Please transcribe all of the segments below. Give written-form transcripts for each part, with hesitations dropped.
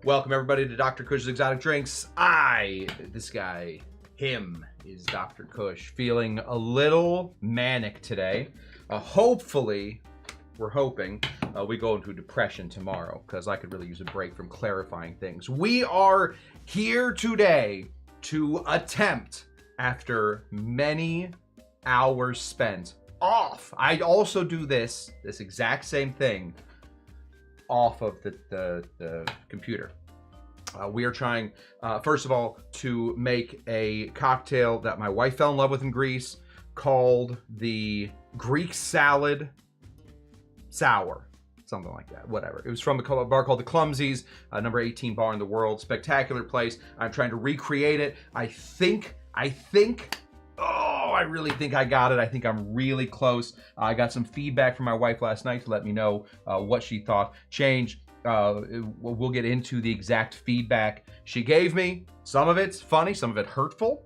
Welcome everybody to Dr. Cush's Exotic Drinks. This guy, him is Dr. Cush, feeling a little manic today. Hopefully, we're hoping we go into depression tomorrow because I could really use a break from clarifying things. We are here today to attempt, after many hours spent off. I also do this exact same thing off of the computer. We are trying, first of all, to make a cocktail that my wife fell in love with in Greece called the Greek Salad Sour. Something like that, whatever. It was from a bar called the Clumsies, number 18 bar in the world. Spectacular place. I'm trying to recreate it. I really think I got it. I think I'm really close. I got some feedback from my wife last night to let me know what she thought. We'll get into the exact feedback she gave me. Some of it's funny, some of it hurtful,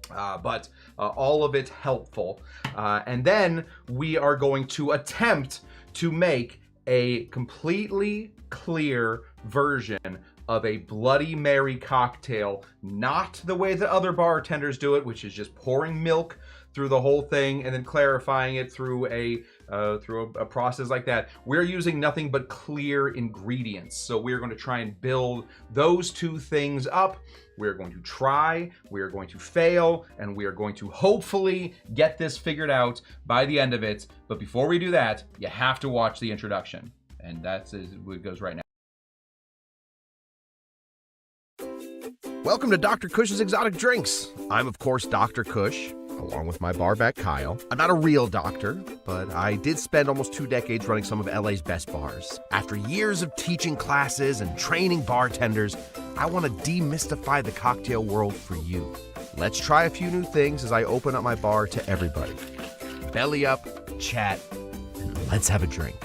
but all of it helpful. And then we are going to attempt to make a completely clear version of a Bloody Mary cocktail, not the way that other bartenders do it, which is just pouring milk through the whole thing and then clarifying it through a process like that. We're using nothing but clear ingredients. So we're going to try and build those two things up. We're going to try, we are going to fail, and we are going to hopefully get this figured out by the end of it. But before we do that, you have to watch the introduction. And that's what goes right now. Welcome to Dr. Cush's Exotic Drinks. I'm, of course, Dr. Cush, along with my barback Kyle. I'm not a real doctor, but I did spend almost 2 decades running some of LA's best bars. After years of teaching classes and training bartenders, I want to demystify the cocktail world for you. Let's try a few new things as I open up my bar to everybody. Belly up, chat, and let's have a drink.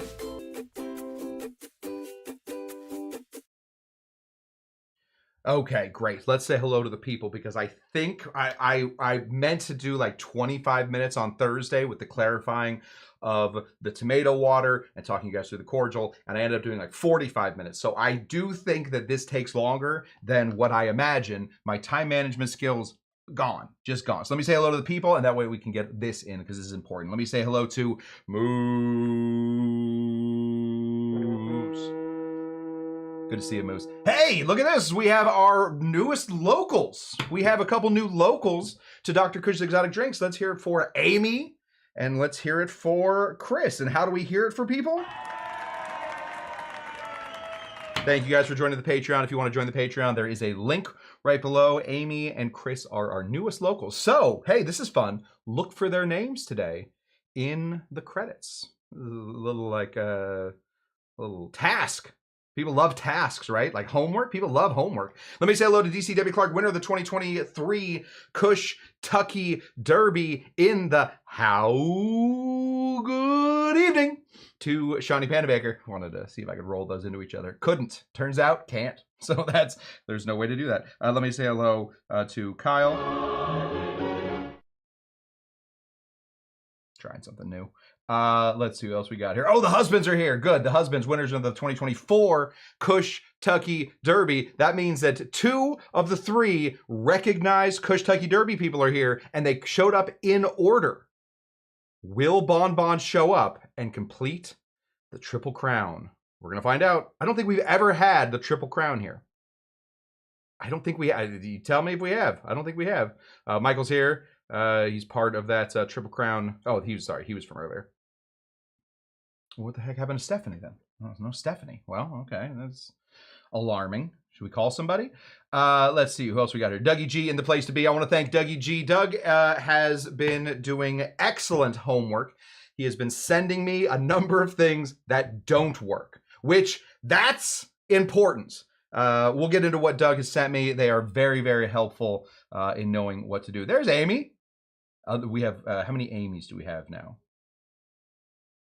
Okay, great. Let's say hello to the people because I think I meant to do like 25 minutes on Thursday with the clarifying of the tomato water and talking you guys through the cordial, and I ended up doing like 45 minutes. So I do think that this takes longer than what I imagine. My time management skills just gone. So let me say hello to the people, and that way we can get this in because this is important. Let me say hello to Moose. Good to see you, Moose. Hey, look at this. We have our newest locals. We have a couple new locals to Dr. Cush's Exotic Drinks. Let's hear it for Amy, and let's hear it for Chris. And how do we hear it for people? Thank you guys for joining the Patreon. If you want to join the Patreon, there is a link right below. Amy and Chris are our newest locals. So, hey, this is fun. Look for their names today in the credits. A little task. People love tasks, right? Like homework. People love homework. Let me say hello to DCW Clark, winner of the 2023 Cush Tucky Derby in the How Good Evening to Shawnee Pandabaker. Wanted to see if I could roll those into each other. Couldn't. Turns out can't. So there's no way to do that. Let me say hello to Kyle. Trying something new. Let's see what else we got here. Oh, the husbands are here. Good. The husbands, winners of the 2024 Cush Tucky Derby. That means that 2 of the 3 recognized Cush Tucky Derby people are here, and they showed up in order. Will Bon show up and complete the Triple Crown? We're going to find out. I don't think we've ever had the Triple Crown here. I don't think we have. You tell me if we have. I don't think we have. Michael's here. He's part of that Triple Crown. Oh, he was from earlier. What the heck happened to Stephanie then? Oh, no Stephanie. Well, okay, that's alarming. Should we call somebody? Let's see who else we got here. Dougie G in the place to be. I want to thank Dougie G. Doug has been doing excellent homework. He has been sending me a number of things that don't work, which that's important. We'll get into what Doug has sent me. They are very, very helpful in knowing what to do. There's Amy. We have, how many Amy's do we have now?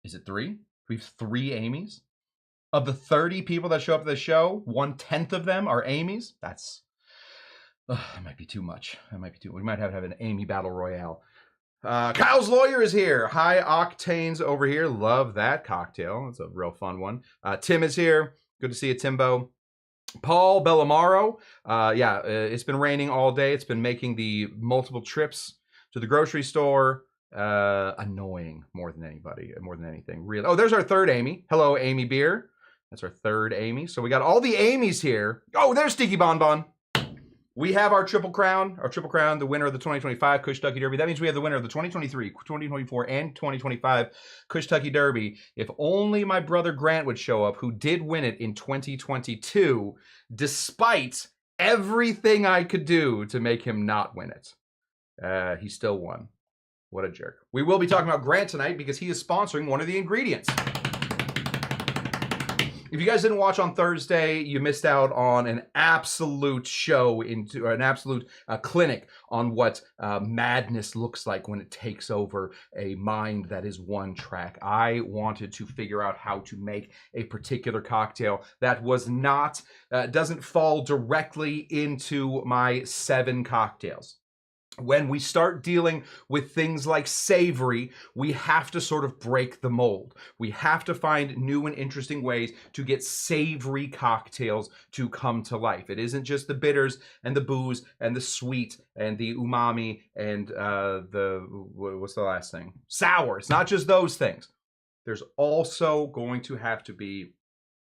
Is it 3? We have 3 Amy's. Of the 30 people that show up at the show, 1/10 of them are Amy's. That might be too much. We might have to have an Amy Battle Royale. Kyle's Lawyer is here. High Octanes over here. Love that cocktail. It's a real fun one. Tim is here. Good to see you, Timbo. Paul Bellamaro. It's been raining all day. It's been making the multiple trips to the grocery store annoying more than anything. Really. Oh, there's our third Amy. Hello, Amy Beer. That's our third Amy. So we got all the Amy's here. Oh, there's Tiki Bon Bon. We have our Triple Crown, the winner of the 2025 Cush Tucky Derby. That means we have the winner of the 2023, 2024, and 2025 Cush Tucky Derby. If only my brother Grant would show up, who did win it in 2022, despite everything I could do to make him not win it. He still won. What a jerk. We will be talking about Grant tonight because he is sponsoring one of the ingredients. If you guys didn't watch on Thursday, you missed out on an absolute show into an absolute clinic on what madness looks like when it takes over a mind that is one track. I wanted to figure out how to make a particular cocktail that was not, doesn't fall directly into my 7 cocktails. When we start dealing with things like savory, we have to sort of break the mold. We have to find new and interesting ways to get savory cocktails to come to life. It isn't just the bitters and the booze and the sweet and the umami and what's the last thing? Sour. It's not just those things. There's also going to have to be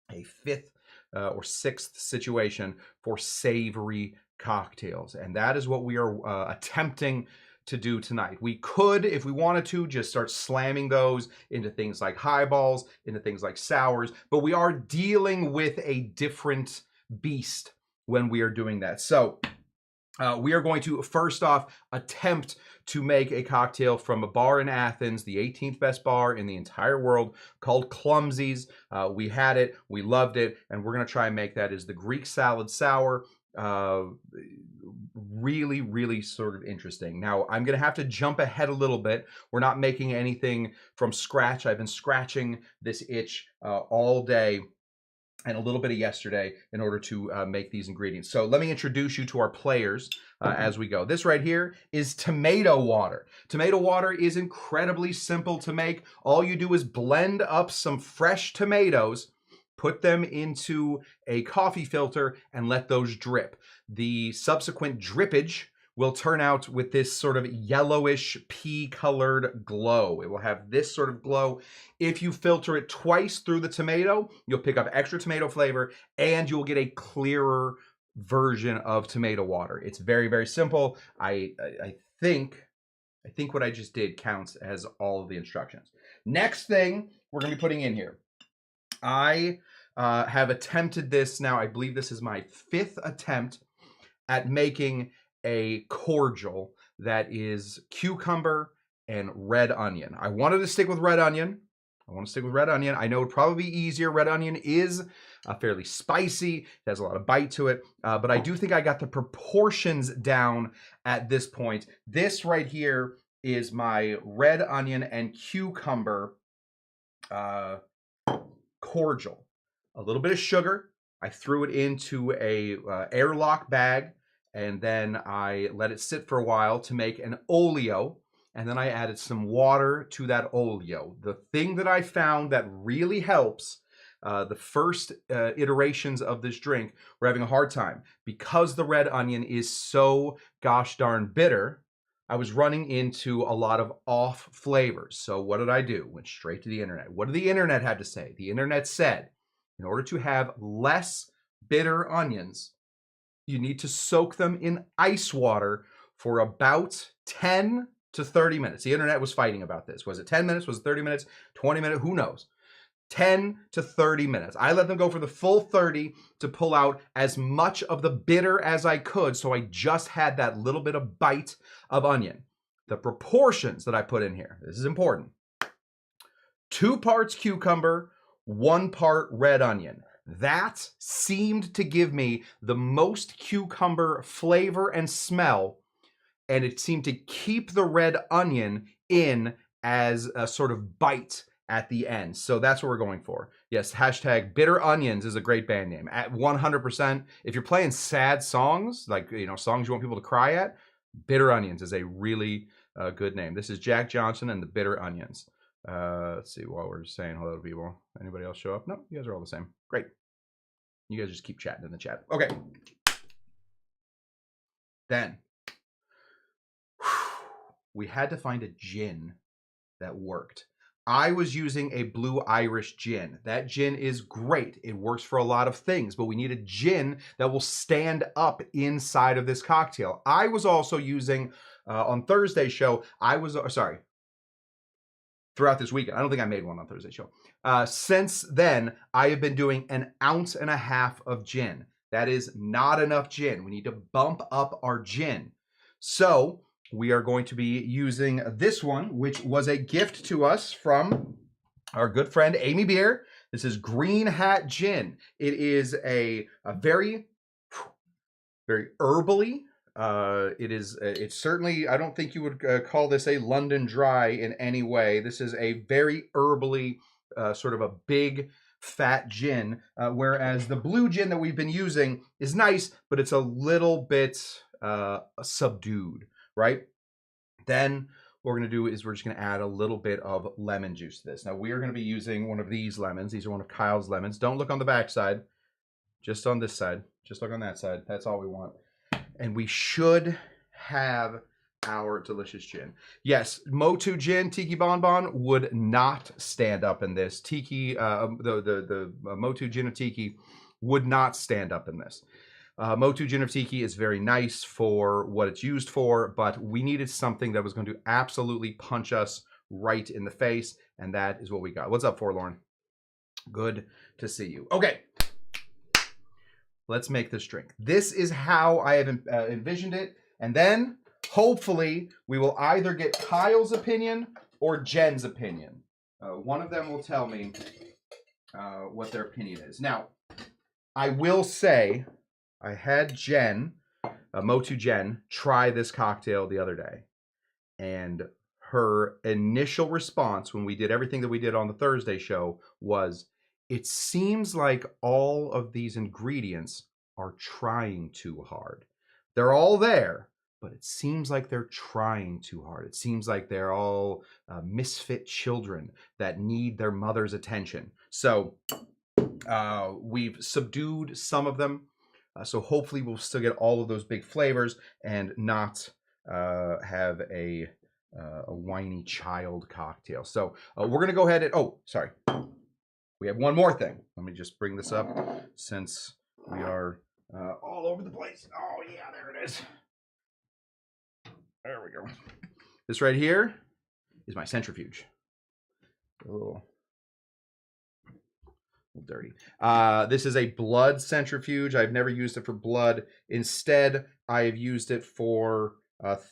a 5th or 6th situation for savory cocktails, and that is what we are attempting to do tonight. We could, if we wanted to, just start slamming those into things like highballs, into things like sours, but we are dealing with a different beast when we are doing that. So we are going to first off attempt to make a cocktail from a bar in Athens, the 18th best bar in the entire world, called Clumsy's. We had it, we loved it, and we're going to try and make that as the Greek salad sour. Really, really sort of interesting. Now, I'm going to have to jump ahead a little bit. We're not making anything from scratch. I've been scratching this itch all day and a little bit of yesterday in order to make these ingredients. So let me introduce you to our players as we go. This right here is tomato water. Tomato water is incredibly simple to make. All you do is blend up some fresh tomatoes, put them into a coffee filter, and let those drip. The subsequent drippage will turn out with this sort of yellowish pea-colored glow. It will have this sort of glow. If you filter it twice through the tomato, you'll pick up extra tomato flavor, and you'll get a clearer version of tomato water. It's very, very simple. I think what I just did counts as all of the instructions. Next thing we're going to be putting in here. I have attempted this now. I believe this is my 5th attempt at making a cordial that is cucumber and red onion. I wanted to stick with red onion. I know it'd probably be easier. Red onion is fairly spicy. It has a lot of bite to it. But I do think I got the proportions down at this point. This right here is my red onion and cucumber cordial. A little bit of sugar. I threw it into a airlock bag, and then I let it sit for a while to make an oleo, and then I added some water to that oleo. The thing that I found that really helps, the first iterations of this drink, we're having a hard time. Because the red onion is so gosh darn bitter, I was running into a lot of off flavors. So what did I do? Went straight to the internet. What did the internet have to say? The internet said, in order to have less bitter onions, you need to soak them in ice water for about 10 to 30 minutes. The internet was fighting about this. Was it 10 minutes? Was it 30 minutes? 20 minutes? Who knows? 10 to 30 minutes. I let them go for the full 30 to pull out as much of the bitter as I could, so I just had that little bit of bite of onion. The proportions that I put in here, this is important. 2 parts cucumber, 1 part red onion. That seemed to give me the most cucumber flavor and smell, and it seemed to keep the red onion in as a sort of bite at the end. So that's what we're going for. Yes, hashtag Bitter Onions is a great band name. At 100%, if you're playing sad songs, like, songs you want people to cry at, Bitter Onions is a really good name. This is Jack Johnson and the Bitter Onions. Let's see, while we're saying hello to people. Anybody else show up? No, you guys are all the same. Great. You guys just keep chatting in the chat. Okay. Then we had to find a gin that worked. I was using a Blue Irish gin. That gin is great. It works for a lot of things, but we need a gin that will stand up inside of this cocktail. I was also using, on Thursday's show, throughout this weekend. I don't think I made one on Thursday's show. Since then, I have been doing 1.5 ounces of gin. That is not enough gin. We need to bump up our gin. So we are going to be using this one, which was a gift to us from our good friend Amy Beer. This is Green Hat Gin. It is a very, very herbally. It's certainly, I don't think you would call this a London Dry in any way. This is a very herbally, sort of a big fat gin, whereas the blue gin that we've been using is nice, but it's a little bit subdued, right? Then what we're going to do is we're just going to add a little bit of lemon juice to this. Now we are going to be using one of these lemons. These are one of Kyle's lemons. Don't look on the back side, just on this side. Just look on that side. That's all we want. And we should have our delicious gin. Yes, Motu gin, Tiki Bonbon would not stand up in this. Tiki, the Motu gin of Tiki would not stand up in this. Motu gin of Tiki is very nice for what it's used for, but we needed something that was going to absolutely punch us right in the face, and that is what we got. What's up, Forlorn? Good to see you. Okay. Let's make this drink. This is how I have envisioned it. And then, hopefully, we will either get Kyle's opinion or Jen's opinion. One of them will tell me what their opinion is. Now, I will say, I had Jen, Motu Jen, try this cocktail the other day. And her initial response when we did everything that we did on the Thursday show was, it seems like all of these ingredients are trying too hard. They're all there, but it seems like they're trying too hard. It seems like they're all misfit children that need their mother's attention. So we've subdued some of them. So hopefully we'll still get all of those big flavors and not have a whiny child cocktail. So we're going to go ahead and, oh, sorry. We have one more thing. Let me just bring this up since we are all over the place. Oh, yeah, there it is. There we go. This right here is my centrifuge. A little dirty. This is a blood centrifuge. I've never used it for blood. Instead, I have used it for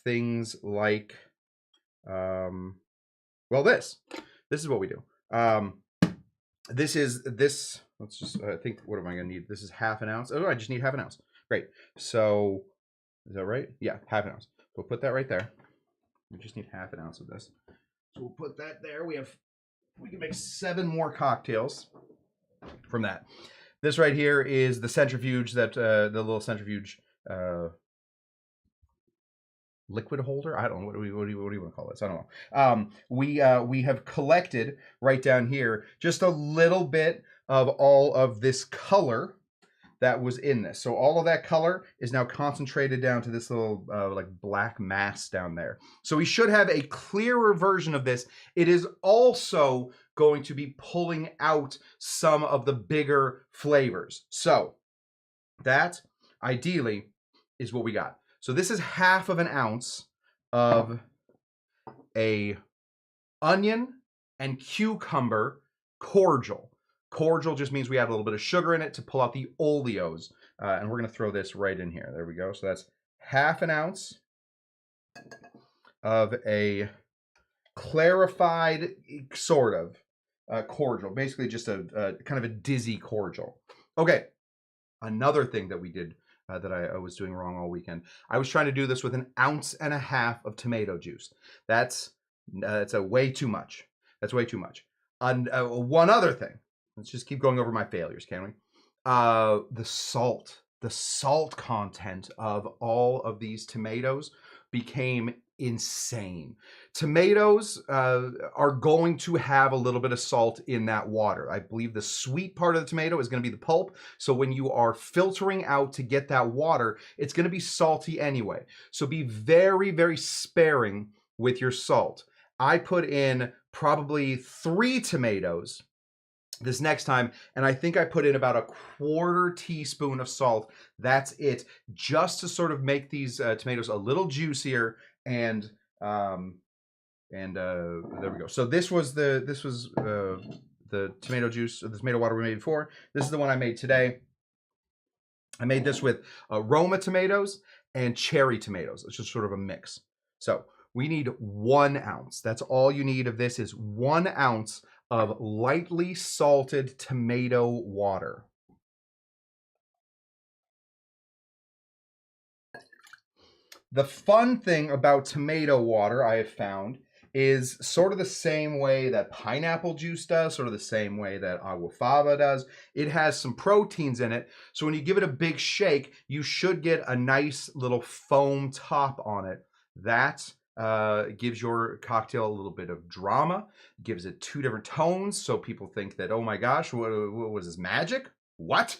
things like, well, this. This is what we do. Let's just, I think, what am I going to need? This is 1/2 ounce. Oh, I just need 1/2 ounce. Great. So, is that right? Yeah, 1/2 ounce. We'll put that right there. We just need 1/2 ounce of this. So we'll put that there. We can make 7 more cocktails from that. This right here is the centrifuge that, the little centrifuge, liquid holder. I don't know. What do you want to call this? I don't know. We have collected right down here just a little bit of all of this color that was in this. So all of that color is now concentrated down to this little like black mass down there. So we should have a clearer version of this. It is also going to be pulling out some of the bigger flavors. So that ideally is what we got. So this is 1/2 ounce of a onion and cucumber cordial. Cordial just means we add a little bit of sugar in it to pull out the oleos. And we're going to throw this right in here. There we go. So that's 1/2 ounce of a clarified sort of cordial. Basically just a kind of a dizzy cordial. Okay. Another thing that we did that I was doing wrong all weekend. I was trying to do this with 1.5 ounces of tomato juice. That's a way too much. That's way too much. And one other thing. Let's just keep going over my failures, can we? The salt content of all of these tomatoes became insane. Tomatoes are going to have a little bit of salt in that water. I believe the sweet part of the tomato is going to be the pulp. So when you are filtering out to get that water, it's going to be salty anyway. So be very, very sparing with your salt. I put in probably 3 tomatoes this next time, and I think I put in about a 1/4 teaspoon of salt. That's it, just to sort of make these tomatoes a little juicier. And there we go. So this was the tomato juice, the tomato water we made before. This is the one I made today. I made this with Roma tomatoes and cherry tomatoes. It's just sort of a mix. So we need 1 ounce. That's all you need of this, is 1 ounce of lightly salted tomato water. The fun thing about tomato water, I have found, is sort of the same way that pineapple juice does, sort of the same way that aguafava does. It has some proteins in it, so when you give it a big shake, you should get a nice little foam top on it. That gives your cocktail a little bit of drama, gives it 2 different tones, so people think that, oh my gosh, what was this, magic? What?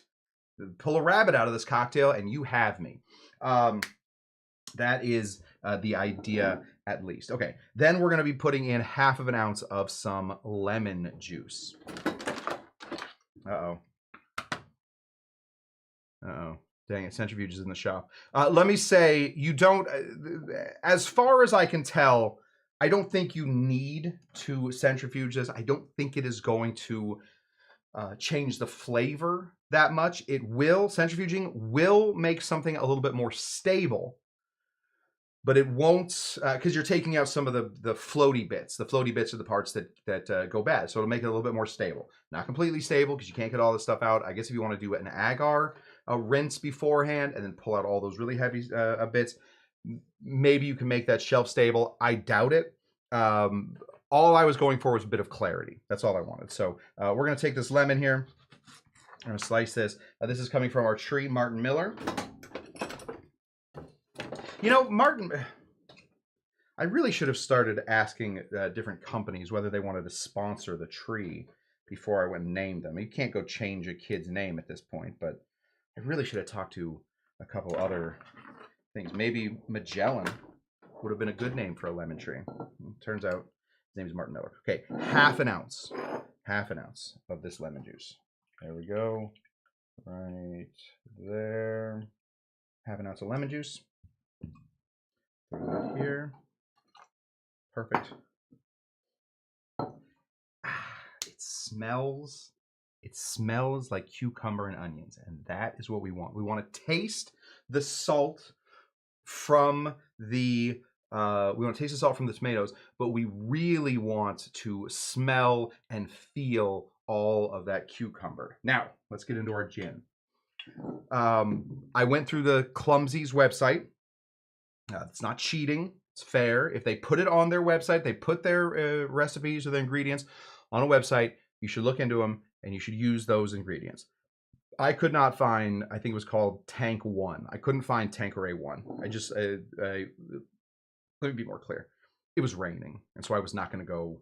Pull a rabbit out of this cocktail and you have me. That is the idea, at least. Okay, then we're going to be putting in 1/2 ounce of some lemon juice. Uh-oh. Uh-oh. Dang it, centrifuge is in the shop. Let me say, you don't, as far as I can tell, I don't think you need to centrifuge this. I don't think it is going to change the flavor that much. It will, centrifuging will make something a little bit more stable, but it won't, because you're taking out some of the floaty bits. The floaty bits are the parts that go bad. So it'll make it a little bit more stable. Not completely stable, because you can't get all this stuff out. I guess if you want to do an agar, a rinse beforehand, and then pull out all those really heavy bits, maybe you can make that shelf stable. I doubt it. All I was going for was a bit of clarity. That's all I wanted. So we're going to take this lemon here. I'm going to slice this. This is coming from our tree, Martin Miller. You know, Martin, I really should have started asking different companies whether they wanted to sponsor the tree before I went and named them. You can't go change a kid's name at this point, but I really should have talked to a couple other things. Maybe Magellan would have been a good name for a lemon tree. Turns out his name is Martin Miller. Okay, 1/2 ounce. 1/2 ounce of this lemon juice. There we go. Right there. 1/2 ounce of lemon juice. Throw that here. Perfect. It smells like cucumber and onions, and that is what we want. We want to taste the salt from the tomatoes, but we really want to smell and feel all of that cucumber. Now, let's get into our gin. I went through the Clumsy's website. It's not cheating. It's fair. If they put it on their website, they put their recipes or their ingredients on a website, you should look into them and you should use those ingredients. I could not find, I think it was called Tank 1. I couldn't find Tanqueray 1. Let me be more clear. It was raining, and so I was not going to go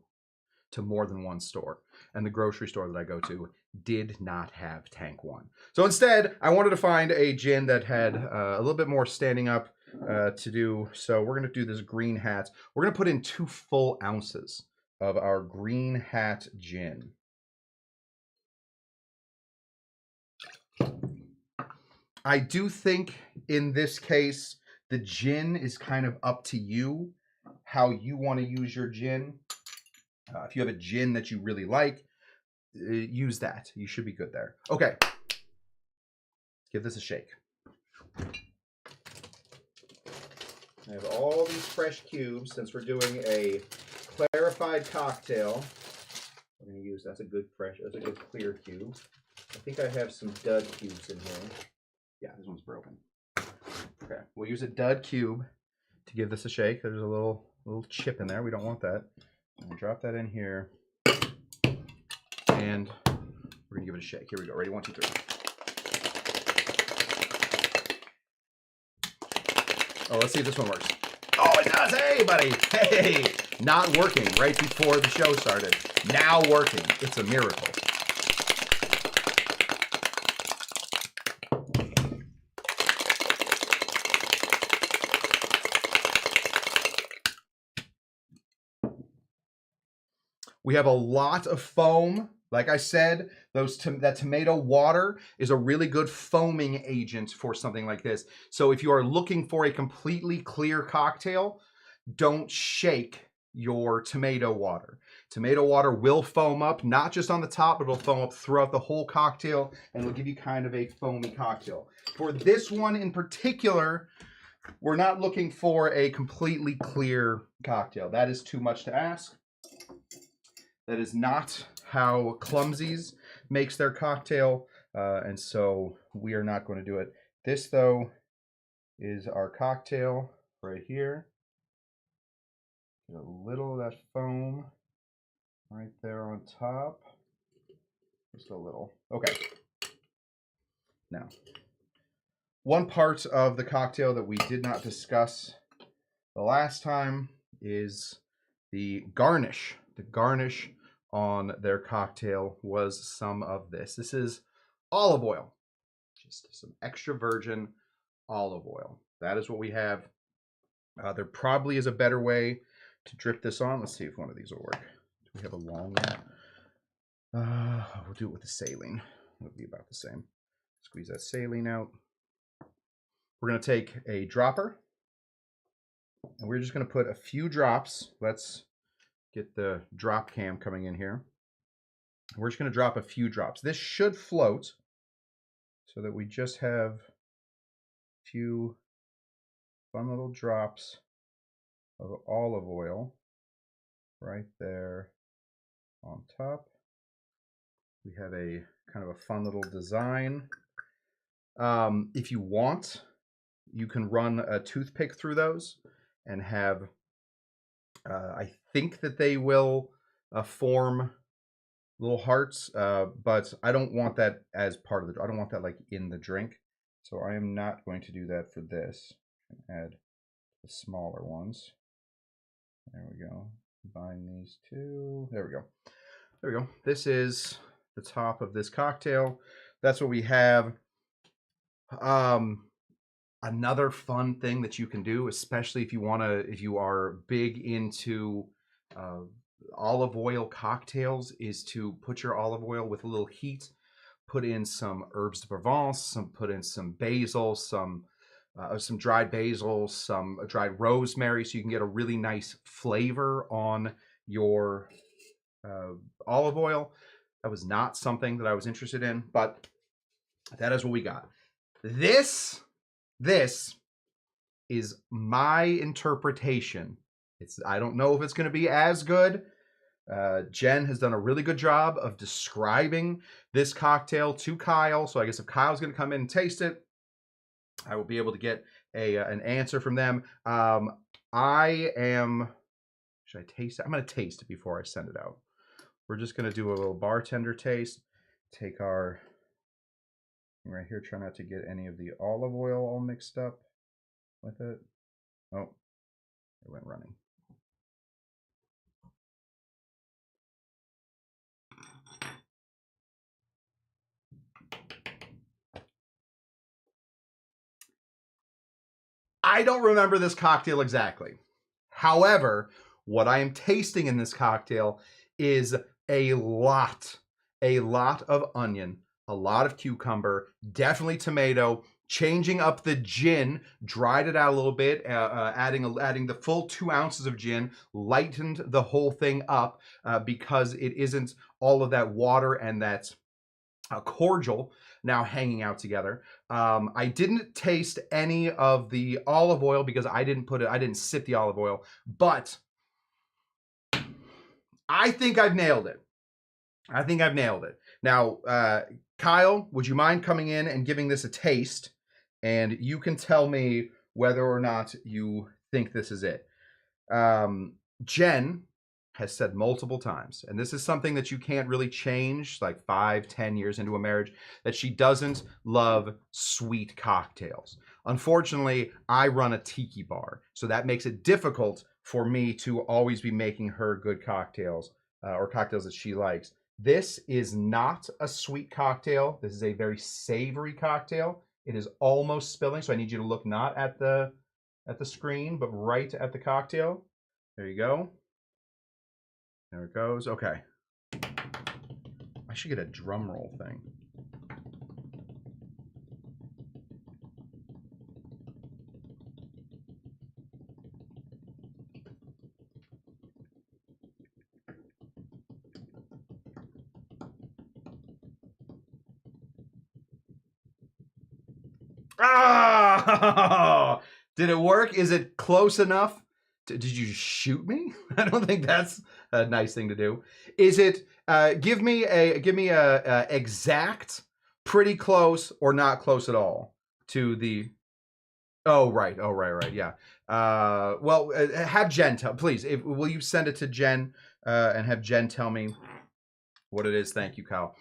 to more than one store. And the grocery store that I go to did not have Tank 1. So instead, I wanted to find a gin that had a little bit more standing up to do. So we're going to do this Green Hat. We're going to put in 2 full ounces of our Green Hat gin. I do think in this case, the gin is kind of up to you, how you want to use your gin. If you have a gin that you really like, use that. You should be good there. Okay. Give this a shake. I have all these fresh cubes since we're doing a clarified cocktail. We're going to use, that's a good clear cube. I think I have some dud cubes in here. Yeah, this one's broken. Okay, we'll use a dud cube to give this a shake. There's a little chip in there. We don't want that. I'm gonna drop that in here, and we're gonna give it a shake. Here we go. Ready? 1, 2, 3. Oh, let's see if this one works. Oh, it does. Hey, buddy. Hey. Not working right before the show started. Now working. It's a miracle. We have a lot of foam. Like I said, that tomato water is a really good foaming agent for something like this. So if you are looking for a completely clear cocktail, don't shake your tomato water. Tomato water will foam up, not just on the top, but it'll foam up throughout the whole cocktail, and it'll give you kind of a foamy cocktail. For this one in particular, we're not looking for a completely clear cocktail. That is too much to ask. That is not how Clumsy's makes their cocktail, and so we are not going to do it. This, though, is our cocktail right here. Get a little of that foam right there on top. Just a little. Okay. Now, one part of the cocktail that we did not discuss the last time is the garnish. The garnish on their cocktail was some of this. This is olive oil. Just some extra virgin olive oil. That is what we have. There probably is a better way to drip this on. Let's see if one of these will work. Do we have a long one? We'll do it with the saline. It'll be about the same. Squeeze that saline out. We're going to take a dropper, and we're just going to put a few drops. Let's get the drop cam coming in here. We're just going to drop a few drops. This should float so that we just have a few fun little drops of olive oil right there on top. We have a kind of a fun little design. If you want, you can run a toothpick through those and have, I think that they will form little hearts, but I don't want that as part of the, I don't want that like in the drink. So I am not going to do that for this. Add the smaller ones. There we go. Combine these two. There we go. There we go. This is the top of this cocktail. That's what we have. Another fun thing that you can do, especially if you are big into olive oil cocktails, is to put your olive oil with a little heat, put in some herbs de Provence, put in some basil, some dried basil, some dried rosemary, so you can get a really nice flavor on your olive oil. That was not something that I was interested in, but that is what we got. This is my interpretation. I don't know if it's going to be as good. Jen has done a really good job of describing this cocktail to Kyle. So I guess if Kyle's going to come in and taste it, I will be able to get an answer from them. Should I taste it? I'm going to taste it before I send it out. We're just going to do a little bartender taste. Take our right here, try not to get any of the olive oil all mixed up with it. Oh, it went running. I don't remember this cocktail exactly. However, what I am tasting in this cocktail is a lot of onion, a lot of cucumber, definitely tomato, changing up the gin, dried it out a little bit, adding the full 2 ounces of gin, lightened the whole thing up because it isn't all of that water and that cordial now hanging out together. I didn't taste any of the olive oil because I didn't sip the olive oil, but I think I've nailed it. Now, Kyle, would you mind coming in and giving this a taste? And you can tell me whether or not you think this is it. Jen, has said multiple times, and this is something that you can't really change like 5-10 years into a marriage, that she doesn't love sweet cocktails. Unfortunately, I run a tiki bar, so that makes it difficult for me to always be making her good cocktails or cocktails that she likes. This is not a sweet cocktail. This is a very savory cocktail. It is almost spilling, so I need you to look not at the screen, but right at the cocktail. There you go. There it goes. Okay. I should get a drum roll thing. Ah! Did it work? Is it close enough? Did you shoot me? I don't think that's a nice thing to do. Is it? Give me a exact, pretty close, or not close at all to the. Oh right. Yeah. Well, have Jen tell, please. Will you send it to Jen and have Jen tell me what it is? Thank you, Kyle.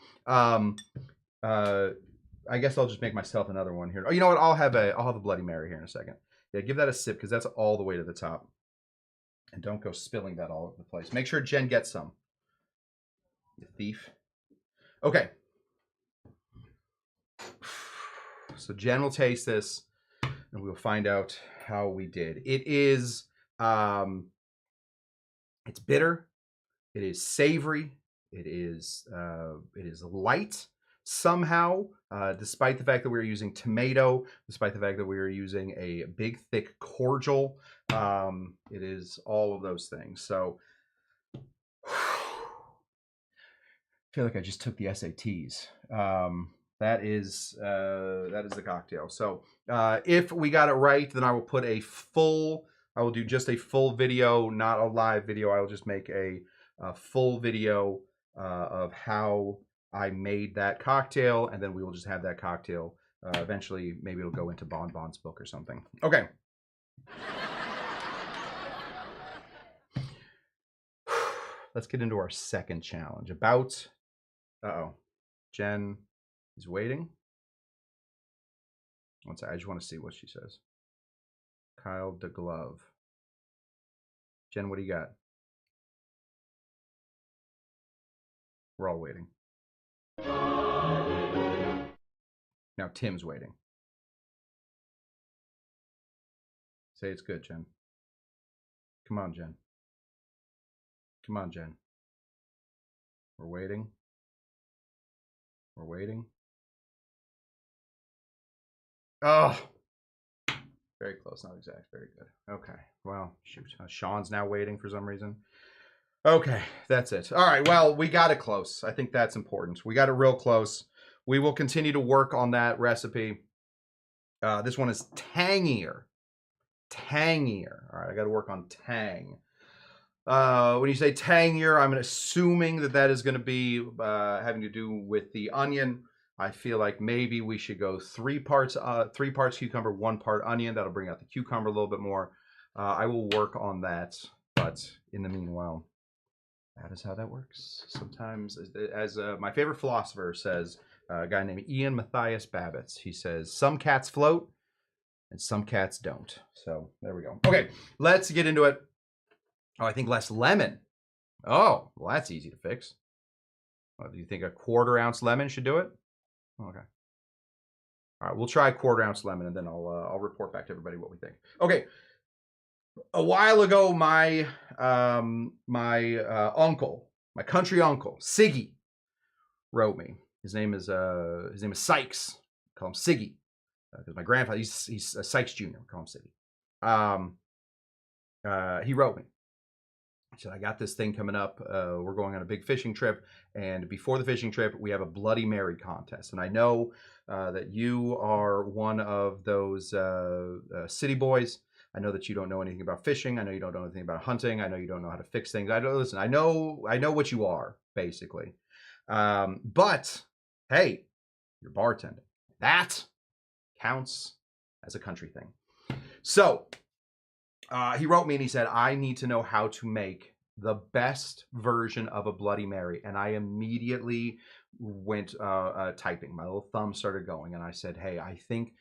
I guess I'll just make myself another one here. Oh, you know what? I'll have a Bloody Mary here in a second. Yeah, give that a sip because that's all the way to the top. And don't go spilling that all over the place. Make sure Jen gets some. You thief. Okay. So Jen will taste this, and we'll find out how we did. It is, it's bitter. It is savory. It is light somehow, despite the fact that we were using tomato, despite the fact that we were using a big, thick cordial. It is all of those things. So I feel like I just took the SATs. That is the cocktail. So if we got it right, then I will put I will do just a full video, not a live video. I will just make a full video of how I made that cocktail, and then we will just have that cocktail. Eventually, maybe it'll go into Bon Bon's book or something. Okay. Let's get into our second challenge. Jen is waiting. One second, I just want to see what she says. Kyle DeGlove. Jen, what do you got? We're all waiting. Now Tim's waiting. Say it's good, Jen. Come on, Jen. Come on, Jen. We're waiting. We're waiting. Oh, very close, not exact. Very good. Okay. Well, shoot. Sean's now waiting for some reason. Okay, that's it. All right. Well, we got it close. I think that's important. We got it real close. We will continue to work on that recipe. This one is tangier. Tangier. All right, I got to work on tang. When you say tangier, I'm assuming that is going to be having to do with the onion. I feel like maybe we should go 3 parts cucumber, 1 part onion. That'll bring out the cucumber a little bit more. I will work on that, but in the meanwhile, that is how that works. Sometimes, as my favorite philosopher says, a guy named Ian Matthias Babbitts, he says, some cats float and some cats don't. So there we go. Okay, let's get into it. Oh, I think less lemon. Oh, well, that's easy to fix. Do you think a 1/4 ounce lemon should do it? Okay. All right, we'll try a 1/4 ounce lemon, and then I'll report back to everybody what we think. Okay. A while ago, my uncle, my country uncle, Siggy, wrote me. His name is Sykes. I call him Siggy because my grandfather, he's Sykes Jr. I call him Siggy. He wrote me. He said, I got this thing coming up. We're going on a big fishing trip. And before the fishing trip, we have a Bloody Mary contest. And I know that you are one of those city boys. I know that you don't know anything about fishing. I know you don't know anything about hunting. I know you don't know how to fix things. I know what you are, basically. But, hey, you're bartending. That counts as a country thing. So, he wrote me and he said, I need to know how to make the best version of a Bloody Mary. And I immediately went typing. My little thumb started going, and I said, hey, I think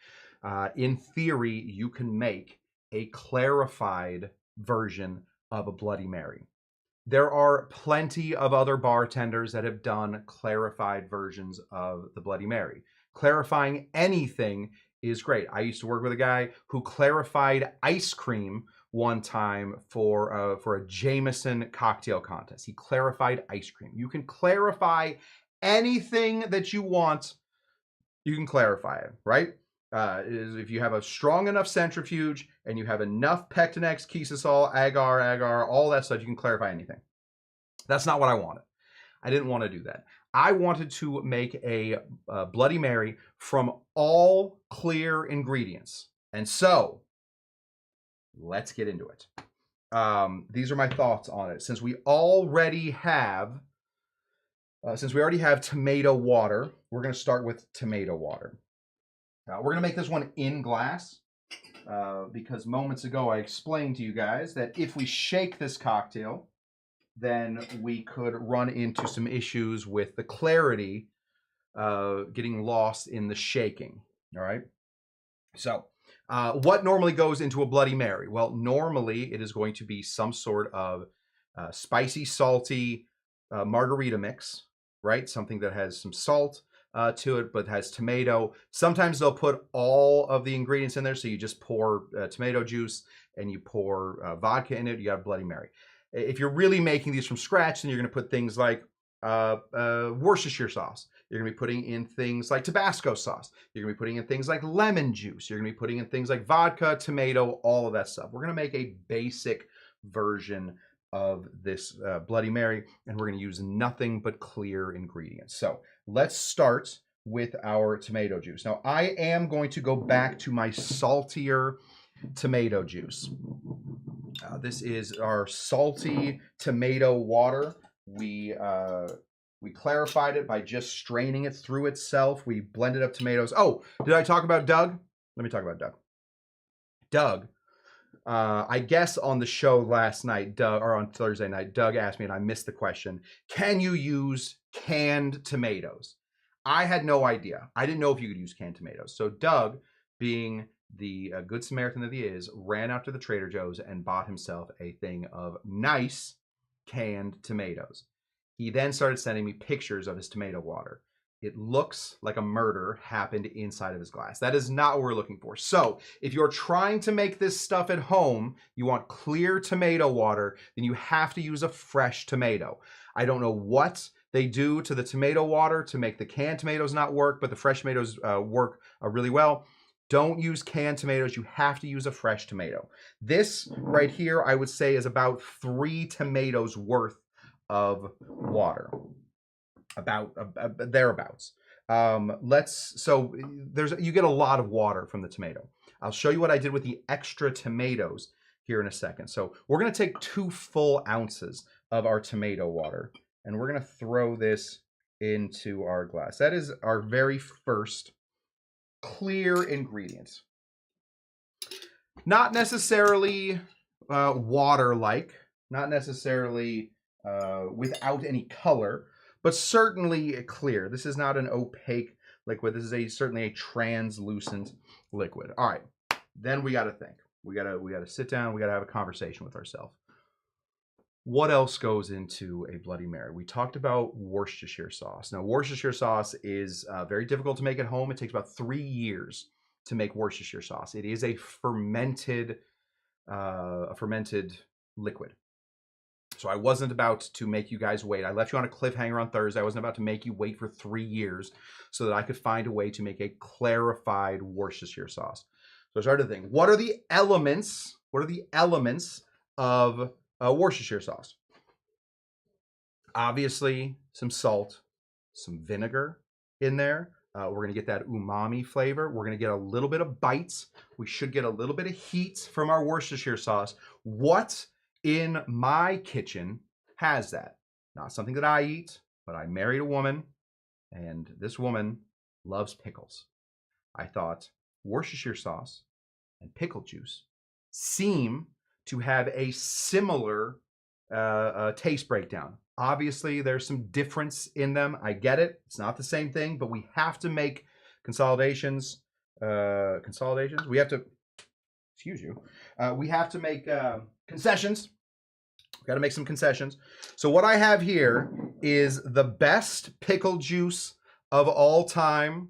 in theory you can make a clarified version of a Bloody Mary. There are plenty of other bartenders that have done clarified versions of the Bloody Mary. Clarifying anything is great. I used to work with a guy who clarified ice cream one time for a Jameson cocktail contest. He clarified ice cream. You can clarify anything that you want. You can clarify it, right? If you have a strong enough centrifuge and you have enough Pectinex, Kisasol, agar, all that stuff, you can clarify anything. That's not what I wanted. I didn't want to do that. I wanted to make a Bloody Mary from all clear ingredients. And so, let's get into it. These are my thoughts on it. Since we already have tomato water, we're going to start with tomato water. We're going to make this one in glass because moments ago I explained to you guys that if we shake this cocktail, then we could run into some issues with the clarity getting lost in the shaking. All right. So what normally goes into a Bloody Mary? Well, normally it is going to be some sort of spicy, salty margarita mix, right? Something that has some salt to it, but has tomato. Sometimes they'll put all of the ingredients in there. So you just pour tomato juice and you pour vodka in it. You got a Bloody Mary. If you're really making these from scratch, then you're going to put things like Worcestershire sauce. You're going to be putting in things like Tabasco sauce. You're going to be putting in things like lemon juice. You're going to be putting in things like vodka, tomato, all of that stuff. We're going to make a basic version of this Bloody Mary, and we're going to use nothing but clear ingredients. So let's start with our tomato juice. Now, I am going to go back to my saltier tomato juice. This is our salty tomato water. We clarified it by just straining it through itself. We blended up tomatoes. Oh, did I talk about Doug? Let me talk about Doug. Doug, I guess on the show last night, or on Thursday night, Doug asked me, and I missed the question, can you use canned tomatoes? I had no idea. I didn't know if you could use canned tomatoes. So Doug, being the good Samaritan that he is, ran out to the Trader Joe's and bought himself a thing of nice canned tomatoes. He then started sending me pictures of his tomato water. It looks like a murder happened inside of his glass. That is not what we're looking for. So if you're trying to make this stuff at home, you want clear tomato water, then you have to use a fresh tomato. I don't know what they do to the tomato water to make the canned tomatoes not work, but the fresh tomatoes work really well. Don't use canned tomatoes. You have to use a fresh tomato. This right here, I would say, is about 3 tomatoes worth of water, about thereabouts. You get a lot of water from the tomato. I'll show you what I did with the extra tomatoes here in a second. So we're going to take 2 full ounces of our tomato water, and we're going to throw this into our glass. That is our very first clear ingredients. Not necessarily water-like, not necessarily without any color, but certainly clear. This is not an opaque liquid. This is certainly a translucent liquid. All right, then we got to think. We got to sit down. We got to have a conversation with ourselves. What else goes into a Bloody Mary? We talked about Worcestershire sauce. Now, Worcestershire sauce is very difficult to make at home. It takes about 3 years to make Worcestershire sauce. It is a fermented liquid. So I wasn't about to make you guys wait. I left you on a cliffhanger on Thursday. I wasn't about to make you wait for 3 years so that I could find a way to make a clarified Worcestershire sauce. So I started to think, what are the elements? What are the elements of Worcestershire sauce? Obviously, some salt, some vinegar in there. We're going to get that umami flavor. We're going to get a little bit of bites. We should get a little bit of heat from our Worcestershire sauce. What in my kitchen has that? Not something that I eat, but I married a woman, and this woman loves pickles. I thought Worcestershire sauce and pickle juice seem to have a similar taste breakdown. Obviously, there's some difference in them. I get it. It's not the same thing, but we have to make consolidations. We have to, excuse you. We have to make concessions. We got to make some concessions. So what I have here is the best pickle juice of all time.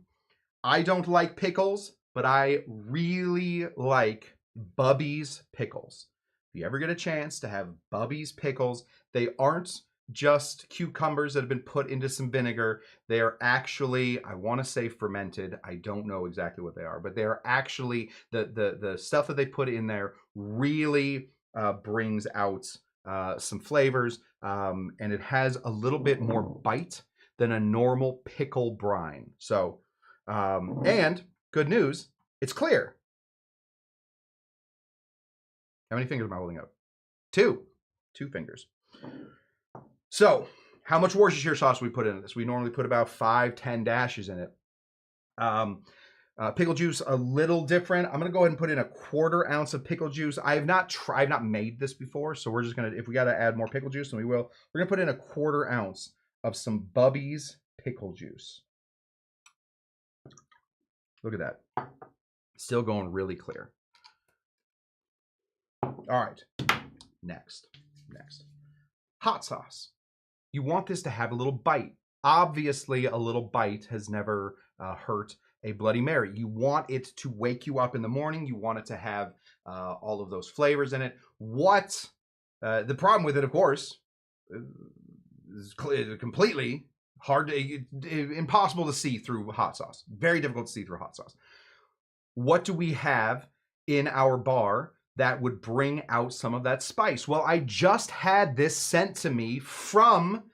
I don't like pickles, but I really like Bubby's pickles. If you ever get a chance to have Bubby's pickles, they aren't just cucumbers that have been put into some vinegar. They are actually, I want to say fermented. I don't know exactly what they are, but they are actually, the stuff that they put in there really brings out some flavors, and it has a little bit more bite than a normal pickle brine. So, and good news, it's clear. How many fingers am I holding up? Two fingers. So, how much Worcestershire sauce do we put in this? We normally put about 5-10 dashes in it. Pickle juice, a little different. I'm gonna go ahead and put in a 1/4 ounce of pickle juice. I've not made this before, so we're just gonna, if we gotta add more pickle juice, then we will. We're gonna put in a 1/4 ounce of some Bubby's pickle juice. Look at that. Still going really clear. All right, next. Hot sauce. You want this to have a little bite. Obviously, a little bite has never hurt a Bloody Mary. You want it to wake you up in the morning. You want it to have all of those flavors in it. The problem with it, of course, is completely impossible to see through hot sauce. Very difficult to see through hot sauce. What do we have in our bar that would bring out some of that spice? Well, I just had this sent to me from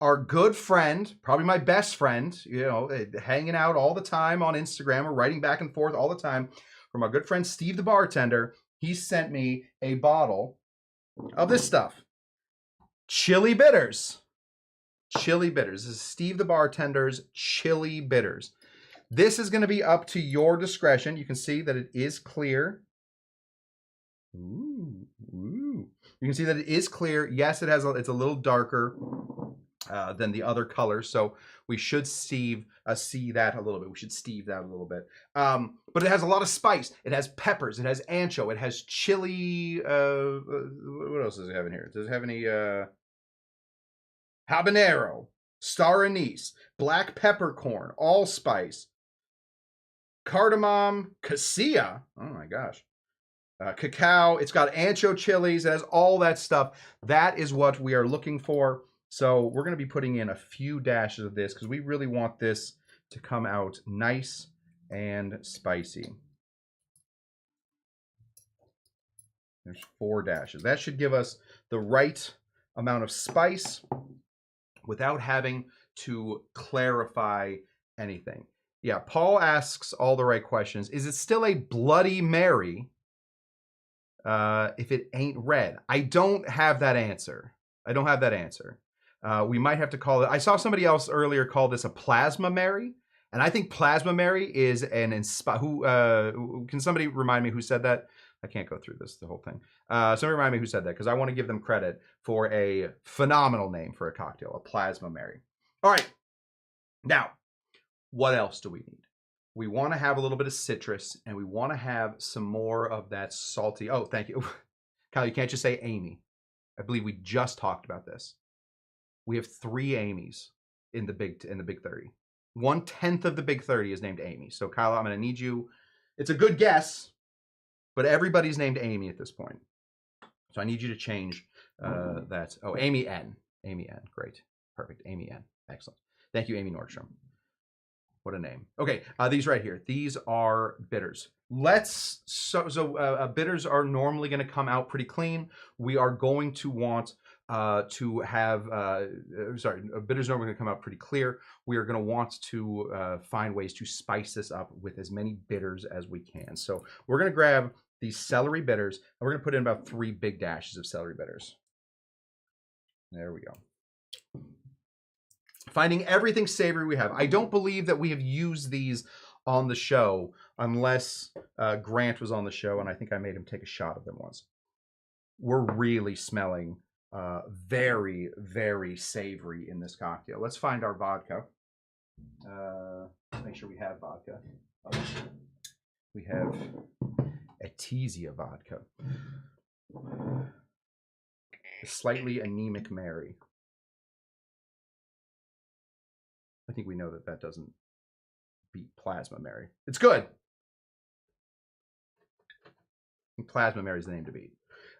our good friend, probably my best friend, hanging out all the time on Instagram or writing back and forth all the time, from our good friend Steve the bartender. He sent me a bottle of this stuff. Chili bitters. Chili bitters. This is Steve the bartender's chili bitters. This is going to be up to your discretion. You can see that it is clear. Ooh. You can see that it is clear. Yes, it's a little darker than the other colors, so we should see that a little bit. We should steve that a little bit. But it has a lot of spice. It has peppers. It has ancho. It has chili. What else does it have in here? Does it have any habanero, star anise, black peppercorn, allspice, cardamom, cassia? Oh my gosh. Cacao. It's got ancho chilies. It has all that stuff. That is what we are looking for. So we're going to be putting in a few dashes of this because we really want this to come out nice and spicy. There's 4 dashes. That should give us the right amount of spice without having to clarify anything. Yeah, Paul asks all the right questions. Is it still a Bloody Mary if it ain't red? I don't have that answer. We might have to call it. I saw somebody else earlier call this a Plasma Mary, and I think Plasma Mary is an who can somebody remind me who said that? I can't go through the whole thing. Somebody remind me who said that, because I want to give them credit for a phenomenal name for a cocktail, a Plasma Mary. All right, now what else do we need? We want to have a little bit of citrus, and we want to have some more of that salty. Oh, thank you, Kyle. You can't just say Amy. I believe we just talked about this. We have 3 Amy's in the big 30. 1/10 of the big 30 is named Amy. So Kyle, I'm going to need you. It's a good guess, but everybody's named Amy at this point. So I need you to change that. Oh, Amy N. Amy N. Great. Perfect. Amy N. Excellent. Thank you, Amy Nordstrom. What a name. Okay, these right here. These are bitters. Bitters are normally going to come out pretty clean. We are going to want to have, bitters are normally going to come out pretty clear. We are going to want to find ways to spice this up with as many bitters as we can. So we're going to grab these celery bitters, and we're going to put in about 3 big dashes of celery bitters. There we go. Finding everything savory we have. I don't believe that we have used these on the show unless Grant was on the show, and I think I made him take a shot of them once. We're really smelling Very, very savory in this cocktail. Let's find our vodka. Let's make sure we have vodka. We have Artesia vodka. A slightly anemic Mary. I think we know that that doesn't beat Plasma Mary. It's good. Plasma Mary is the name to beat.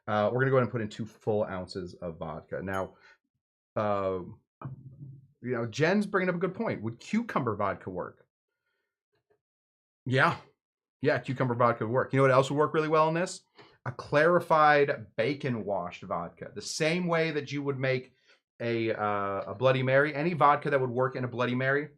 We're going to go ahead and put in 2 full ounces of vodka. Now, Jen's bringing up a good point. Would cucumber vodka work? Yeah, cucumber vodka would work. You know what else would work really well in this? A clarified bacon washed vodka. The same way that you would make a Bloody Mary. Any vodka that would work in a Bloody Mary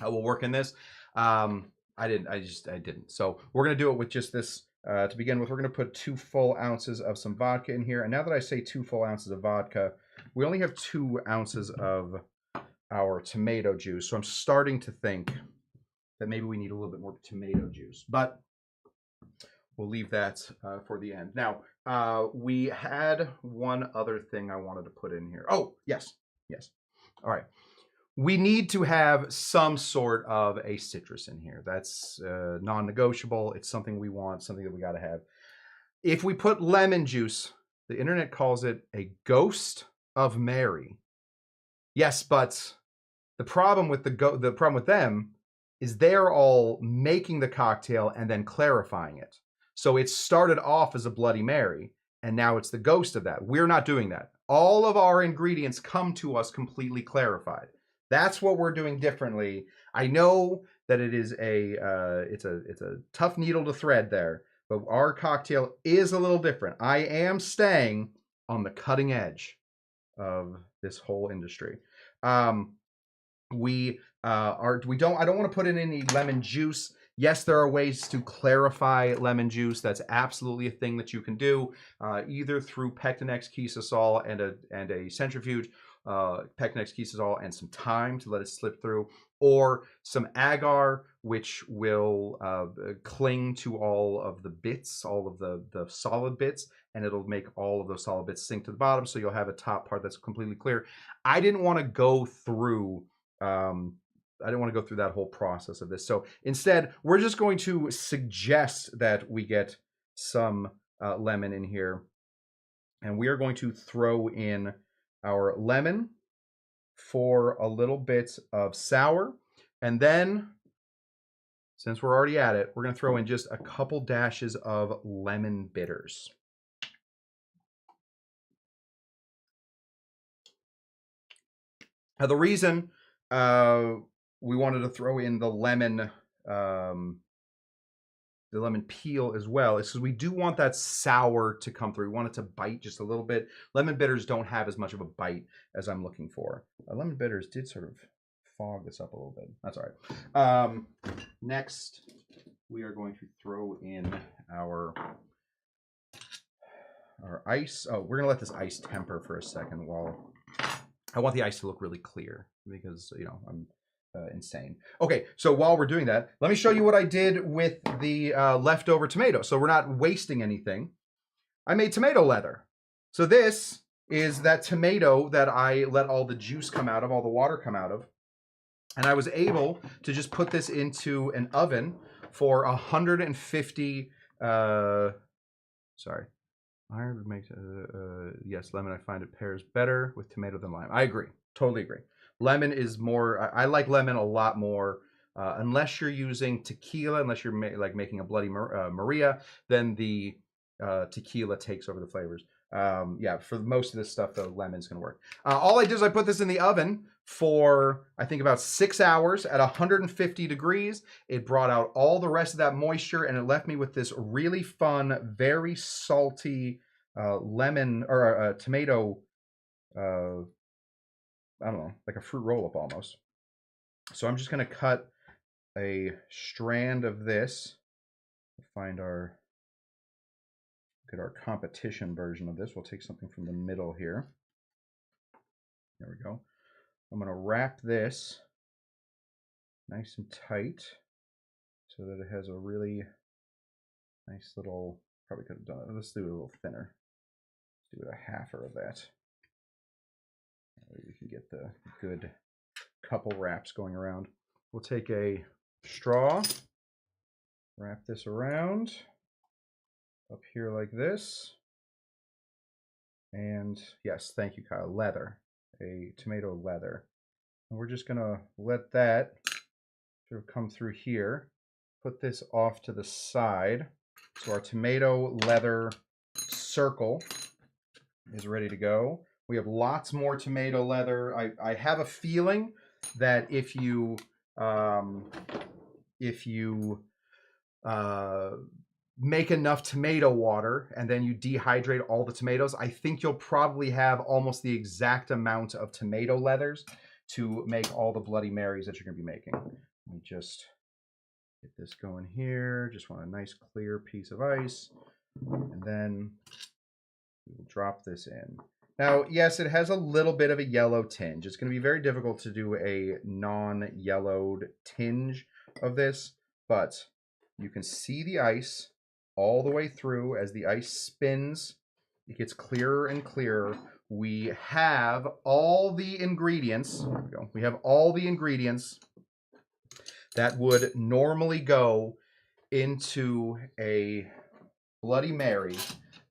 will work in this. I didn't. So we're going to do it with just this. To begin with, we're going to put 2 full ounces of some vodka in here. And now that I say 2 full ounces of vodka, we only have 2 ounces of our tomato juice. So I'm starting to think that maybe we need a little bit more tomato juice. But we'll leave that for the end. Now, we had one other thing I wanted to put in here. Oh, yes. All right. We need to have some sort of a citrus in here. That's non-negotiable. It's something we want, something that we got to have. If we put lemon juice, the internet calls it a ghost of Mary. Yes, but the problem with the problem with them is they're all making the cocktail and then clarifying it. So it started off as a Bloody Mary, and now it's the ghost of that. We're not doing that. All of our ingredients come to us completely clarified. That's what we're doing differently. I know that it is it's a tough needle to thread there, but our cocktail is a little different. I am staying on the cutting edge of this whole industry. I don't want to put in any lemon juice. Yes, there are ways to clarify lemon juice. That's absolutely a thing that you can do, either through Pectinex Keyssol and a centrifuge, Pectinex Keyssol and some thyme to let it slip through, or some agar, which will cling to all of the bits, all of the solid bits, and it'll make all of those solid bits sink to the bottom, so you'll have a top part that's completely clear. I didn't want to go through that whole process of this. So instead, we're just going to suggest that we get some lemon in here. And we are going to throw in our lemon for a little bit of sour. And then, since we're already at it, we're going to throw in just a couple dashes of lemon bitters. Now, the reason we wanted to throw in the lemon peel as well is because we do want that sour to come through. We want it to bite just a little bit. Lemon bitters don't have as much of a bite as I'm looking for. Lemon bitters did sort of fog this up a little bit. That's all right. Next, we are going to throw in our ice. Oh, we're going to let this ice temper for a second while I want the ice to look really clear because, I'm insane. Okay, so while we're doing that, let me show you what I did with the leftover tomato. So we're not wasting anything. I made tomato leather. So this is that tomato that I let all the juice come out of, all the water come out of. And I was able to just put this into an oven for 150, Iron makes yes, lemon. I find it pairs better with tomato than lime. I agree, totally agree. Lemon is more. I like lemon a lot more. Unless you're using tequila, unless you're making a Bloody Maria, then the tequila takes over the flavors. Yeah, for most of this stuff, though, lemon's gonna work. All I did is I put this in the oven for I think about 6 hours at 150 degrees. It brought out all the rest of that moisture, and it left me with this really fun, very salty lemon or tomato. I don't know, like a fruit roll-up almost. So I'm just gonna cut a strand of this. Find our competition version of this. We'll take something from the middle here. There we go. I'm going to wrap this nice and tight so that it has a really nice little, probably could have done it. Let's do it a little thinner. Let's do a halfer of that. We can get the good couple wraps going around. We'll take a straw, wrap this around up here like this. And yes, thank you, Kyle. Leather, a tomato leather. And we're just gonna let that sort of come through here. Put this off to the side. So our tomato leather circle is ready to go. We have lots more tomato leather. I have a feeling that if you make enough tomato water and then you dehydrate all the tomatoes, I think you'll probably have almost the exact amount of tomato leathers to make all the Bloody Marys that you're going to be making. Let me just get this going here. Just want a nice clear piece of ice. And then we'll drop this in. Now, yes, it has a little bit of a yellow tinge. It's going to be very difficult to do a non-yellowed tinge of this, but you can see the ice all the way through. As the ice spins, it gets clearer and clearer. We have all the ingredients. There we go. We have all the ingredients that would normally go into a Bloody Mary,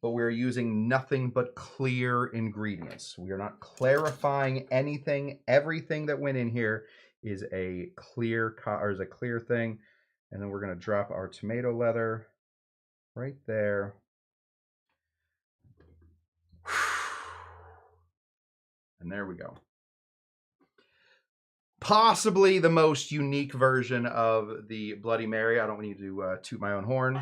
but we're using nothing but clear ingredients. We are not clarifying anything. Everything that went in here is a clear thing. And then we're going to drop our tomato leather right there. And there we go. Possibly the most unique version of the Bloody Mary. I don't need to toot my own horn.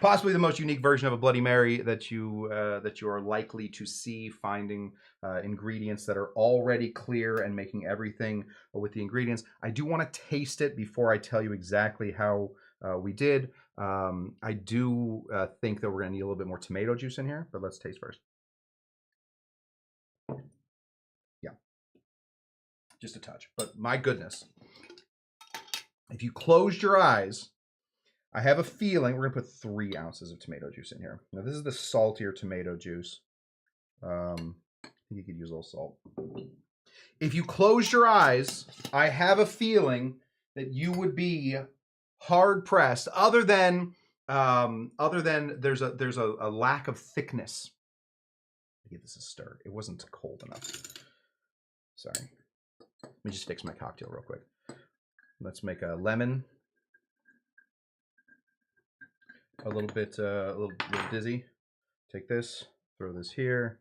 Possibly the most unique version of a Bloody Mary that you are likely to see, finding ingredients that are already clear and making everything with the ingredients. I do want to taste it before I tell you exactly how we did. I do think that we're going to need a little bit more tomato juice in here, but let's taste first. Yeah, just a touch, but my goodness. If you closed your eyes, I have a feeling we're going to put 3 ounces of tomato juice in here. Now, this is the saltier tomato juice. I think you could use a little salt. If you close your eyes, I have a feeling that you would be hard pressed. Other than there's a lack of thickness. Give this a stir. It wasn't cold enough. Sorry. Let me just fix my cocktail real quick. Let's make a lemon. A little bit dizzy. Take this, throw this here,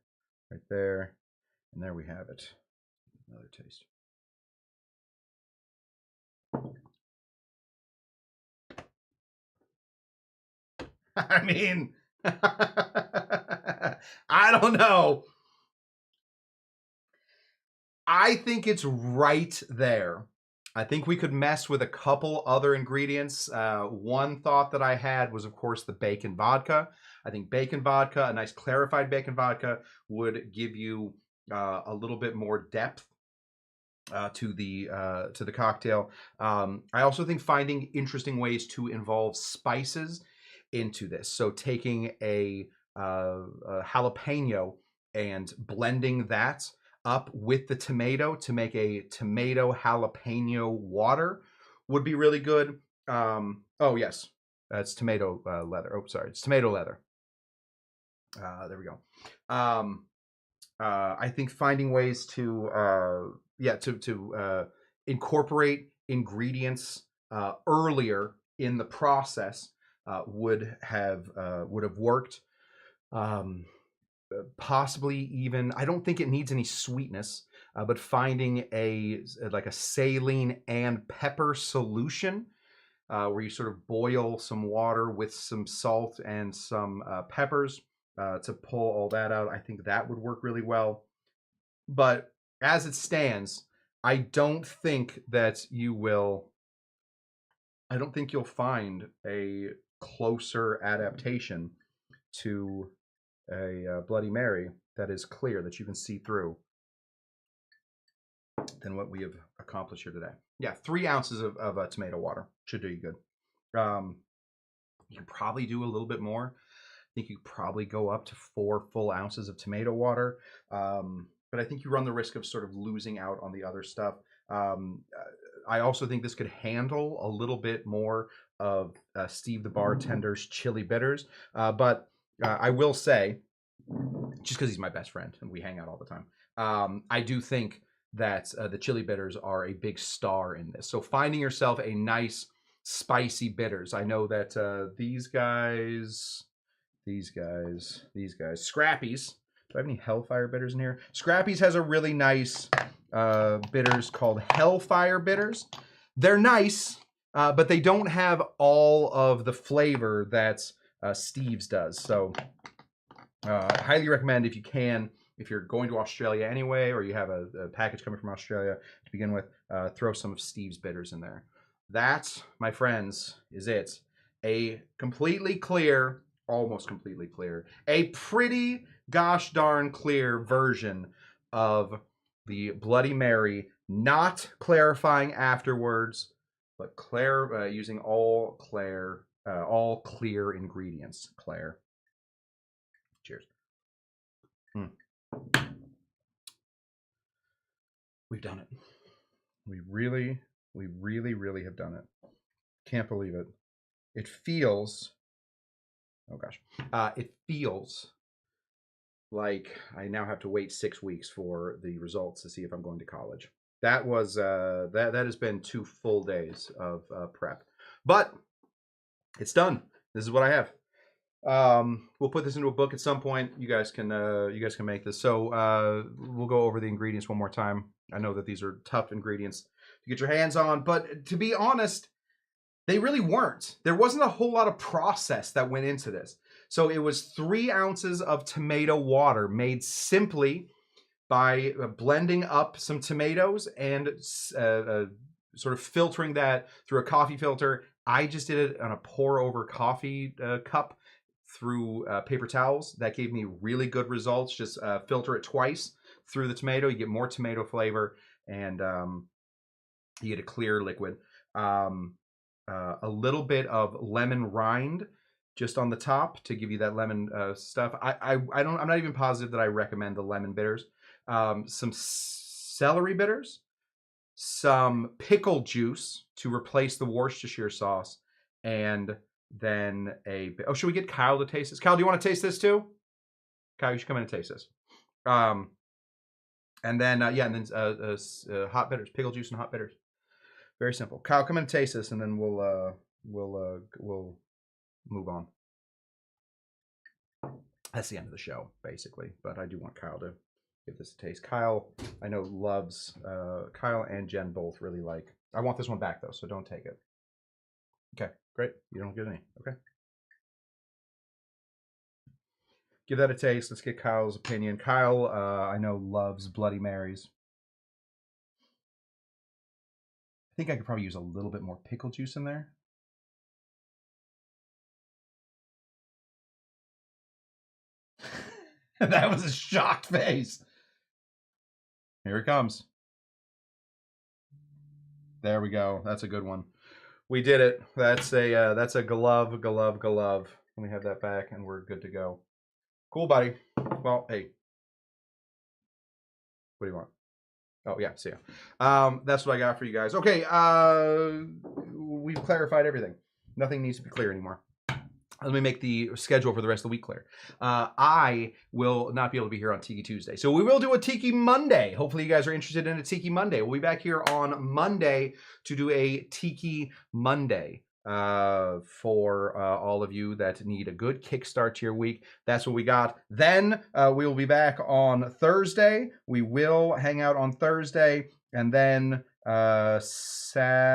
right there, and there we have it. Another taste. I mean, I don't know. I think it's right there. I think we could mess with a couple other ingredients. One thought that I had was, of course, the bacon vodka. I think bacon vodka, a nice clarified bacon vodka, would give you a little bit more depth to the cocktail. I also think finding interesting ways to involve spices into this. So taking a jalapeno and blending that up with the tomato to make a tomato jalapeno water would be really good. Oh yes, it's tomato leather. Oh, sorry, it's tomato leather. There we go. I think finding ways to incorporate ingredients earlier in the process would have worked. Possibly even, I don't think it needs any sweetness, but finding a saline and pepper solution where you sort of boil some water with some salt and some peppers to pull all that out. I think that would work really well. But as it stands, I don't think you'll find a closer adaptation to a Bloody Mary that is clear, that you can see through, than what we have accomplished here today. Yeah, 3 ounces of tomato water should do you good. You can probably do a little bit more. think you probably go up to 4 full ounces of tomato water. But I think you run the risk of sort of losing out on the other stuff. I also think this could handle a little bit more of Steve the bartender's chili bitters. But I will say, just because he's my best friend and we hang out all the time, I do think that the chili bitters are a big star in this. So finding yourself a nice spicy bitters. I know that these guys, Scrappy's. Do I have any Hellfire bitters in here? Scrappy's has a really nice bitters called Hellfire bitters. They're nice, but they don't have all of the flavor that Steve's does. So I highly recommend, if you can, if you're going to Australia anyway, or you have a package coming from Australia to begin with, throw some of Steve's bitters in there. That, my friends, is it. A completely clear, almost completely clear, a pretty gosh darn clear version of the Bloody Mary, not clarifying afterwards, but using all clear ingredients. Claire. Cheers. We've done it. We really have done it. Can't believe it. It feels, oh gosh, it feels like I now have to wait 6 weeks for the results to see if I'm going to college. That was that has been 2 full days of prep, but it's done. This is what I have. We'll put this into a book at some point. You guys can make this. So we'll go over the ingredients one more time. I know that these are tough ingredients to get your hands on, but to be honest, they really weren't. There wasn't a whole lot of process that went into this. So it was 3 ounces of tomato water made simply by blending up some tomatoes and sort of filtering that through a coffee filter. I just did it on a pour over coffee cup through paper towels. That gave me really good results. Just filter it twice through the tomato. You get more tomato flavor, and you get a clear liquid. A little bit of lemon rind just on the top to give you that lemon stuff. I'm not even positive that I recommend the lemon bitters. Some celery bitters, some pickle juice to replace the Worcestershire sauce, and then should we get Kyle to taste this? Kyle, do you want to taste this too? Kyle, you should come in and taste this. And then hot bitters, pickle juice and hot bitters. Very simple. Kyle, come in and taste this, and then we'll move on. That's the end of the show, basically. But I do want Kyle to give this a taste. Kyle, I know, loves. Kyle and Jen both really like. I want this one back though, so don't take it. Okay, great. You don't get any. Okay. Give that a taste. Let's get Kyle's opinion. Kyle, I know, loves Bloody Marys. I think I could probably use a little bit more pickle juice in there. That was a shocked face. Here it comes. There we go. That's a good one. We did it. That's a glove. Let me have that back, and we're good to go. Cool, buddy. Well, hey. What do you want? Oh, yeah, see ya. That's what I got for you guys. Okay, we've clarified everything. Nothing needs to be clear anymore. Let me make the schedule for the rest of the week clear. I will not be able to be here on Tiki Tuesday. So we will do a Tiki Monday. Hopefully you guys are interested in a Tiki Monday. We'll be back here on Monday to do a Tiki Monday for all of you that need a good kickstart to your week. That's what we got. Then we will be back on Thursday. We will hang out on Thursday. And then Saturday.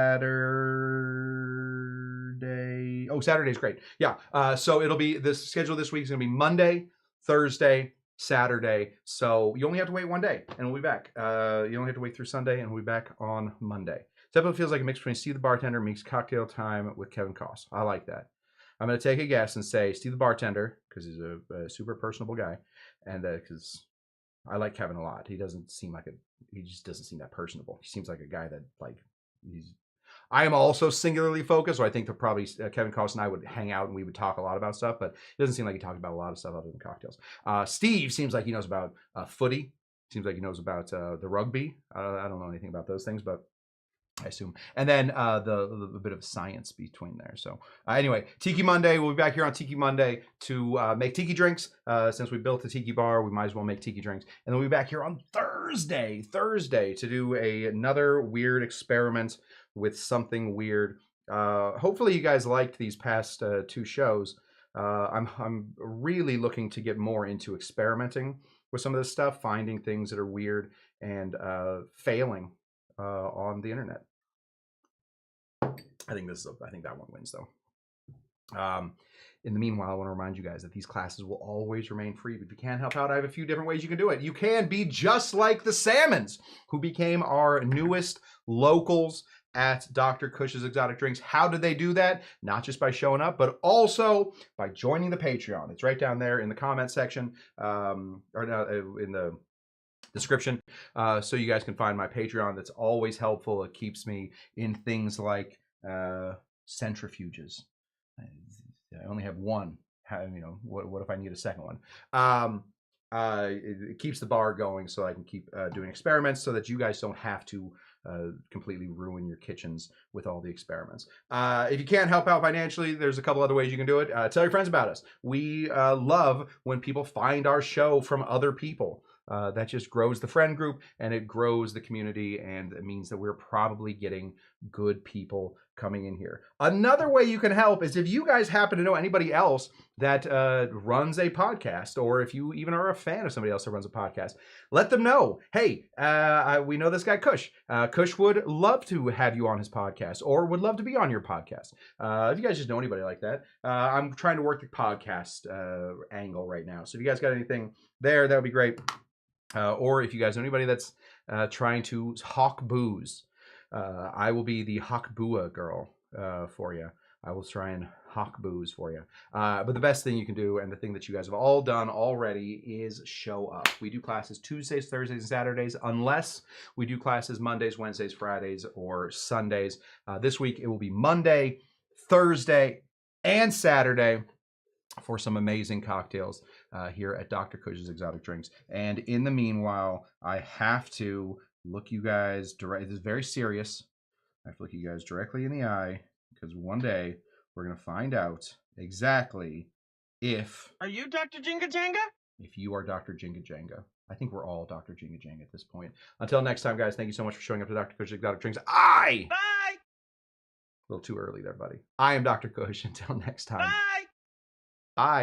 Oh, Saturday's great. Yeah. So it'll be the schedule this week is going to be Monday, Thursday, Saturday. So you only have to wait one day and we'll be back. You only have to wait through Sunday and we'll be back on Monday. This episode feels like a mix between Steve the Bartender meets Cocktail Time with Kevin Koss. I like that. I'm going to take a guess and say Steve the Bartender because he's a super personable guy. And because I like Kevin a lot. He just doesn't seem that personable. He seems like a guy that I am also singularly focused, so I think that probably Kevin Costner and I would hang out and we would talk a lot about stuff, but it doesn't seem like he talked about a lot of stuff other than cocktails. Steve seems like he knows about footy. Seems like he knows about the rugby. I don't know anything about those things, but I assume. And then the bit of science between there. So anyway, Tiki Monday. We'll be back here on Tiki Monday to make tiki drinks. Since we built a tiki bar, we might as well make tiki drinks. And then we'll be back here on Thursday to do another weird experiment with something weird. Hopefully you guys liked these past 2 shows. I'm really looking to get more into experimenting with some of this stuff, finding things that are weird and failing on the internet. I think that one wins though. In the meanwhile, I want to remind you guys that these classes will always remain free. But if you can't help out, I have a few different ways you can do it. You can be just like the Salmons, who became our newest locals at Dr. Cush's Exotic Drinks. How did they do that? Not just by showing up, but also by joining the Patreon. It's right down there in the comment section, in the description, so you guys can find my Patreon. That's always helpful. It keeps me in things like centrifuges. I only have one. What if I need a second one? It keeps the bar going, so I can keep doing experiments, so that you guys don't have to completely ruin your kitchens with all the experiments. If you can't help out financially, there's a couple other ways you can do it. Tell your friends about us. We love when people find our show from other people. That just grows the friend group and it grows the community, and it means that we're probably getting good people coming in here. Another way you can help is if you guys happen to know anybody else that runs a podcast, or if you even are a fan of somebody else that runs a podcast, let them know. Hey, we know this guy Cush. Cush would love to have you on his podcast, or would love to be on your podcast. If you guys just know anybody like that, I'm trying to work the podcast angle right now. So if you guys got anything there, that would be great. Or if you guys know anybody that's trying to hawk booze, I will be the hawk bua girl for you. I will try and hawk booze for you. But the best thing you can do, and the thing that you guys have all done already, is show up. We do classes Tuesdays, Thursdays, and Saturdays, unless we do classes Mondays, Wednesdays, Fridays, or Sundays. This week it will be Monday, Thursday, and Saturday for some amazing cocktails here at Dr. Cush's Exotic Drinks. And in the meanwhile, I have to look you guys directly. This is very serious. I have to look you guys directly in the eye, because one day we're going to find out exactly if... Are you Dr. Jinga Janga? If you are Dr. Jinga Janga. I think we're all Dr. Jinga Janga at this point. Until next time, guys, thank you so much for showing up to Dr. Cush's Exotic Drinks. Bye! A little too early there, buddy. I am Dr. Cush. Until next time. Bye! Bye.